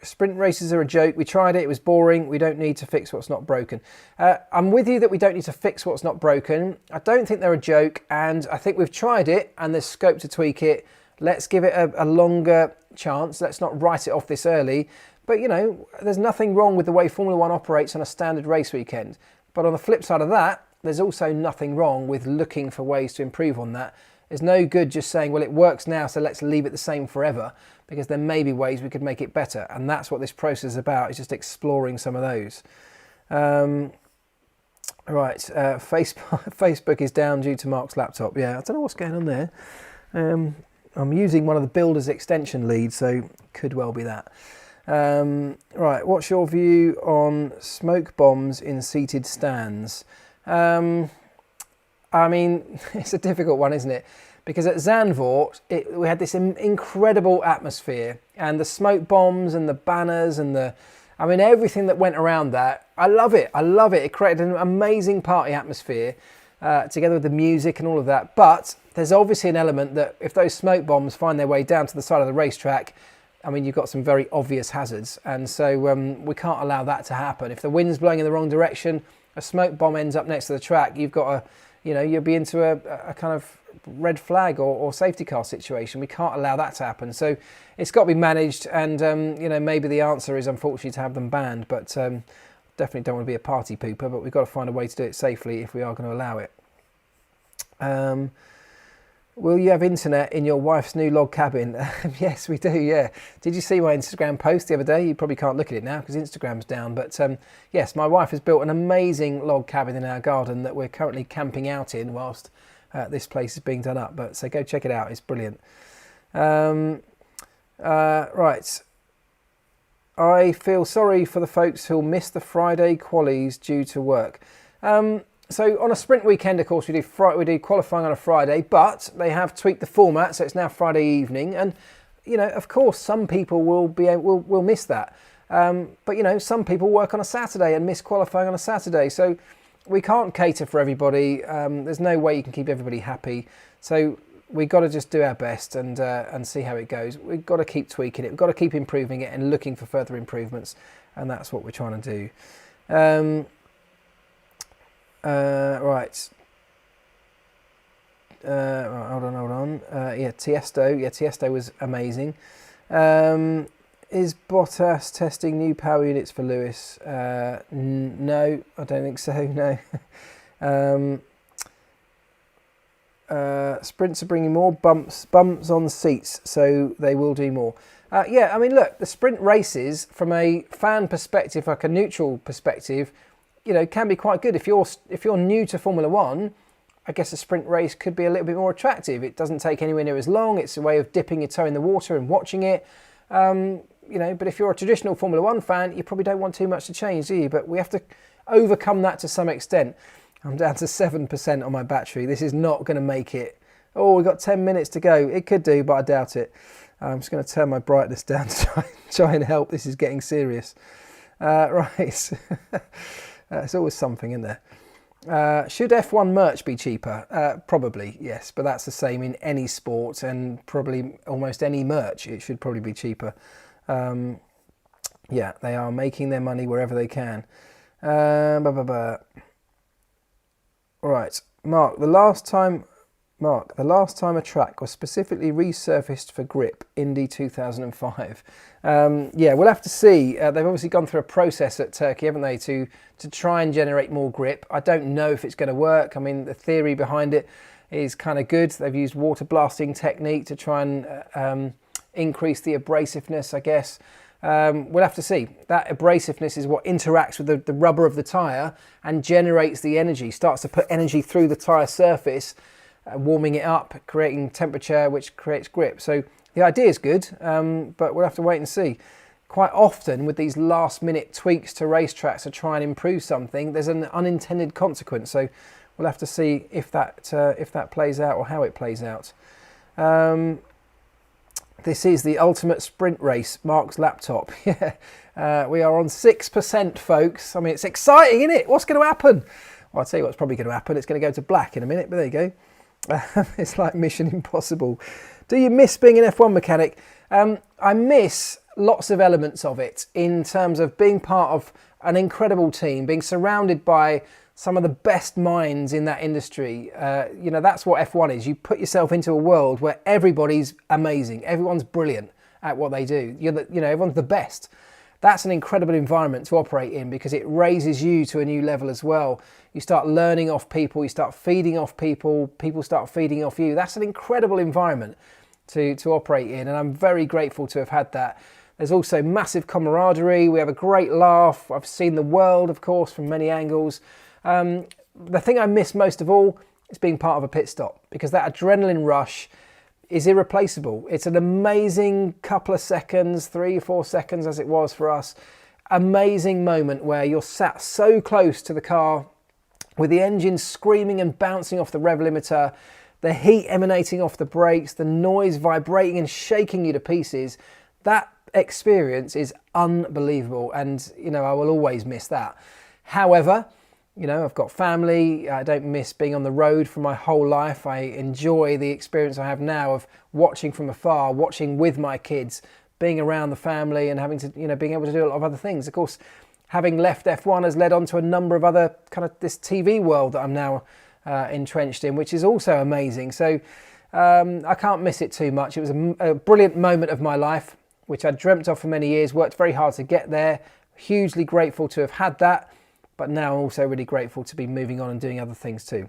Sprint races are a joke. We tried it. It was boring. We don't need to fix what's not broken. I'm with you that we don't need to fix what's not broken. I don't think they're a joke, and I think we've tried it and there's scope to tweak it. Let's give it a longer chance. Let's not write it off this early. But, you know, there's nothing wrong with the way Formula One operates on a standard race weekend. But on the flip side of that, there's also nothing wrong with looking for ways to improve on that. There's no good just saying, well, it works now, so let's leave it the same forever, because there may be ways we could make it better. And that's what this process is about, is just exploring some of those. Facebook is down due to Marc's laptop. Yeah, I don't know what's going on there. I'm using one of the builder's extension leads, so could well be that. Right, what's your view on smoke bombs in seated stands? I mean, it's a difficult one, isn't it? Because at Zandvoort, we had this incredible atmosphere, and the smoke bombs and the banners and everything that went around that. I love it. I love it. It created an amazing party atmosphere, together with the music and all of that. But there's obviously an element that if those smoke bombs find their way down to the side of the racetrack, I mean, you've got some very obvious hazards. And so we can't allow that to happen. If the wind's blowing in the wrong direction, a smoke bomb ends up next to the track, you've got you'll be into a kind of red flag or safety car situation. We can't allow that to happen. So it's got to be managed. And, maybe the answer is unfortunately to have them banned. But definitely don't want to be a party pooper. But we've got to find a way to do it safely if we are going to allow it. Will you have internet in your wife's new log cabin? Yes, we do, yeah. Did you see my Instagram post the other day? You probably can't look at it now because Instagram's down. But yes, my wife has built an amazing log cabin in our garden that we're currently camping out in whilst this place is being done up. But so go check it out. It's brilliant. Right. I feel sorry for the folks who'll miss the Friday qualies due to work. So on a sprint weekend, of course, we do qualifying on a Friday, but they have tweaked the format, so it's now Friday evening. And, of course, some people will miss that. But, some people work on a Saturday and miss qualifying on a Saturday. So we can't cater for everybody. There's no way you can keep everybody happy. So we've got to just do our best and see how it goes. We've got to keep tweaking it. We've got to keep improving it and looking for further improvements. And that's what we're trying to do. Right. Hold on. Tiesto was amazing. Is Bottas testing new power units for Lewis? No, I don't think so. No. Sprints are bringing more bumps on seats, so they will do more. Yeah, I mean, look, the sprint races from a fan perspective, like a neutral perspective, can be quite good. If you're new to Formula One, I guess a sprint race could be a little bit more attractive. It doesn't take anywhere near as long. It's a way of dipping your toe in the water and watching it. But if you're a traditional Formula One fan, you probably don't want too much to change, do you? But we have to overcome that to some extent. I'm down to 7% on my battery. This is not going to make it. Oh, we've got 10 minutes to go. It could do, but I doubt it. I'm just going to turn my brightness down to try and help. This is getting serious. Right. It's always something in there. Should F1 merch be cheaper? Probably, yes. But that's the same in any sport and probably almost any merch. It should probably be cheaper. Yeah, they are making their money wherever they can. Right. Mark, the last time a track was specifically resurfaced for grip, Indy 2005. Yeah, we'll have to see. They've obviously gone through a process at Turkey, haven't they, to try and generate more grip. I don't know if it's going to work. I mean, the theory behind it is kind of good. They've used water blasting technique to try and increase the abrasiveness, I guess. We'll have to see. That abrasiveness is what interacts with the rubber of the tyre and generates the energy, starts to put energy through the tyre surface, warming it up, creating temperature, which creates grip. So the idea is good, but we'll have to wait and see. Quite often with these last minute tweaks to racetracks to try and improve something, there's an unintended consequence. So we'll have to see if that plays out or how it plays out. This is the ultimate sprint race, Marc's laptop. Yeah, we are on 6%, folks. I mean, it's exciting, isn't it? What's going to happen? Well, I'll tell you what's probably going to happen. It's going to go to black in a minute, but there you go. It's like Mission Impossible. Do you miss being an F1 mechanic? I miss lots of elements of it in terms of being part of an incredible team, being surrounded by some of the best minds in that industry. That's what F1 is. You put yourself into a world where everybody's amazing. Everyone's brilliant at what they do. Everyone's the best. That's an incredible environment to operate in because it raises you to a new level as well. You start learning off people, you start feeding off people, people start feeding off you. That's an incredible environment to operate in, and I'm very grateful to have had that. There's also massive camaraderie. We have a great laugh. I've seen the world, of course, from many angles. The thing I miss most of all is being part of a pit stop because that adrenaline rush is irreplaceable. It's an amazing couple of seconds, 3 or 4 seconds as it was for us. Amazing moment where you're sat so close to the car with the engine screaming and bouncing off the rev limiter, the heat emanating off the brakes, the noise vibrating and shaking you to pieces. That experience is unbelievable, and I will always miss that. However, I've got family. I don't miss being on the road for my whole life. I enjoy the experience I have now of watching from afar, watching with my kids, being around the family and having to, being able to do a lot of other things. Of course, having left F1 has led on to a number of other kind of this TV world that I'm now entrenched in, which is also amazing. So I can't miss it too much. It was a brilliant moment of my life, which I dreamt of for many years, worked very hard to get there. Hugely grateful to have had that. But now I'm also really grateful to be moving on and doing other things too.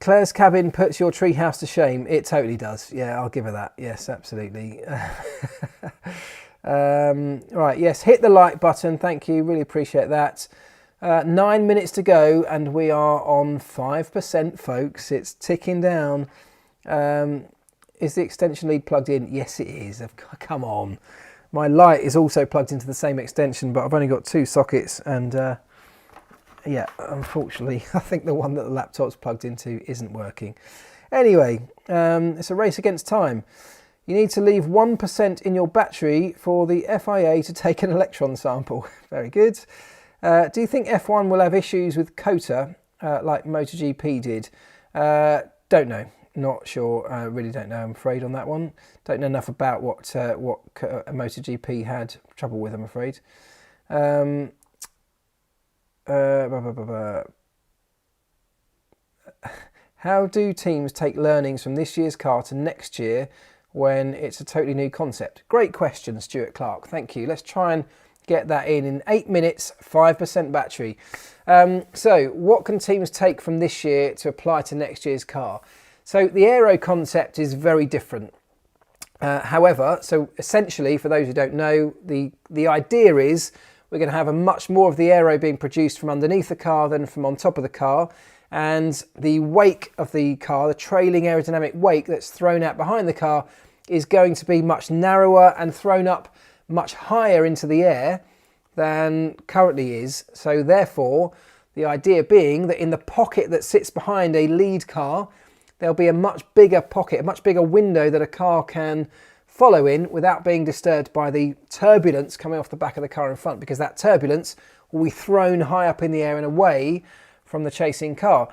Claire's cabin puts your treehouse to shame. It totally does. Yeah, I'll give her that. Yes, absolutely. Right, yes, hit the like button. Thank you. Really appreciate that. 9 minutes to go and we are on 5%, folks. It's ticking down. Is the extension lead plugged in? Yes, it is. Come on. My light is also plugged into the same extension, but I've only got 2 sockets and yeah, unfortunately, I think the one that the laptop's plugged into isn't working. Anyway, it's a race against time. You need to leave 1% in your battery for the FIA to take an electron sample. Very good. Do you think F1 will have issues with COTA like MotoGP did? Don't know. Not sure. I really don't know, I'm afraid, on that one. Don't know enough about what MotoGP had trouble with, I'm afraid. How do teams take learnings from this year's car to next year when it's a totally new concept? Great question, Stuart Clark. Thank you. Let's try and get that in 8 minutes, 5% battery. So what can teams take from this year to apply to next year's car? So the aero concept is very different. However, so essentially, for those who don't know, the idea is we're going to have a much more of the aero being produced from underneath the car than from on top of the car. And the wake of the car, the trailing aerodynamic wake that's thrown out behind the car, is going to be much narrower and thrown up much higher into the air than currently is. So therefore, the idea being that in the pocket that sits behind a lead car, there'll be a much bigger pocket, a much bigger window that a car can follow in without being disturbed by the turbulence coming off the back of the car in front, because that turbulence will be thrown high up in the air and away from the chasing car.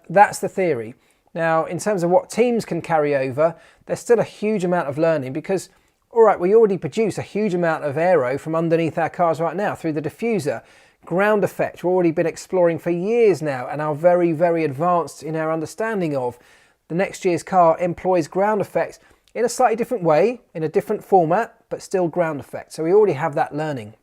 That's the theory. Now, in terms of what teams can carry over, there's still a huge amount of learning because, all right, we already produce a huge amount of aero from underneath our cars right now through the diffuser. Ground effect, we've already been exploring for years now and are very, very advanced in our understanding of. The next year's car employs ground effects in a slightly different way, in a different format, but still ground effect. So we already have that learning.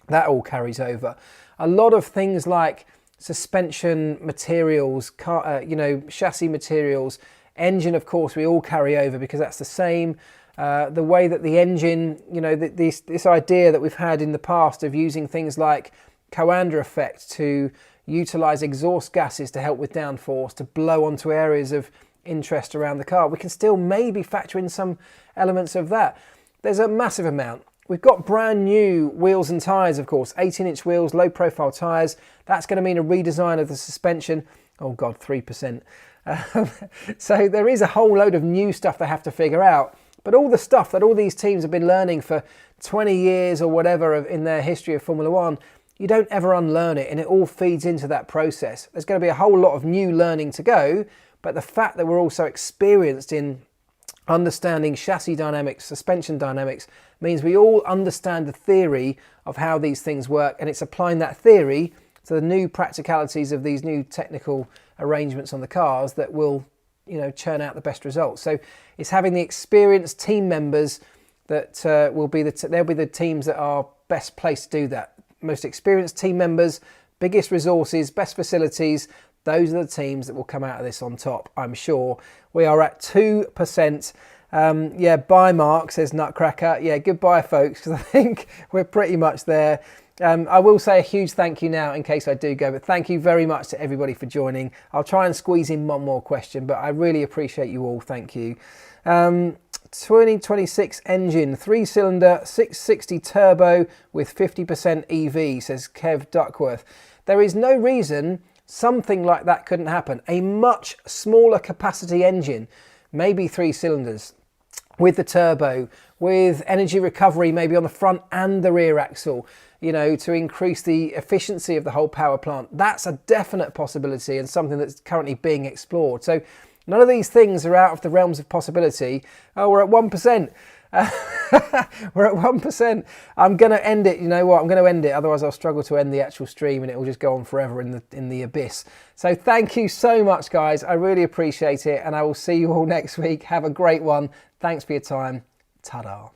That all carries over. A lot of things like suspension materials, chassis materials, engine, of course, we all carry over because that's the same. The way that the engine, this idea that we've had in the past of using things like Coanda effect to utilize exhaust gases to help with downforce, to blow onto areas of interest around the car. We can still maybe factor in some elements of that. There's a massive amount. We've got brand new wheels and tyres, of course, 18-inch wheels, low profile tyres. That's going to mean a redesign of the suspension. Oh God, 3%. So there is a whole load of new stuff they have to figure out. But all the stuff that all these teams have been learning for 20 years or whatever in their history of Formula One, you don't ever unlearn it, and it all feeds into that process. There's going to be a whole lot of new learning to go, but the fact that we're also experienced in understanding chassis dynamics, suspension dynamics, means we all understand the theory of how these things work, and it's applying that theory to the new practicalities of these new technical arrangements on the cars that will, churn out the best results. So it's having the experienced team members that they'll be the teams that are best placed to do that. Most experienced team members, biggest resources, best facilities. Those are the teams that will come out of this on top, I'm sure. We are at 2%. Bye Marc, says Nutcracker. Yeah, goodbye folks, because I think we're pretty much there. I will say a huge thank you now in case I do go, but thank you very much to everybody for joining. I'll try and squeeze in one more question, but I really appreciate you all. Thank you. 2026 engine, 3-cylinder, 660 turbo with 50% EV, says Kev Duckworth. There is no reason something like that couldn't happen. A much smaller capacity engine, maybe 3 cylinders, with the turbo, with energy recovery maybe on the front and the rear axle, to increase the efficiency of the whole power plant. That's a definite possibility and something that's currently being explored. So none of these things are out of the realms of possibility. Oh, we're at 1%. We're at 1%. I'm going to end it. You know what? I'm going to end it. Otherwise, I'll struggle to end the actual stream and it will just go on forever in the abyss. So thank you so much, guys. I really appreciate it. And I will see you all next week. Have a great one. Thanks for your time. Ta-da.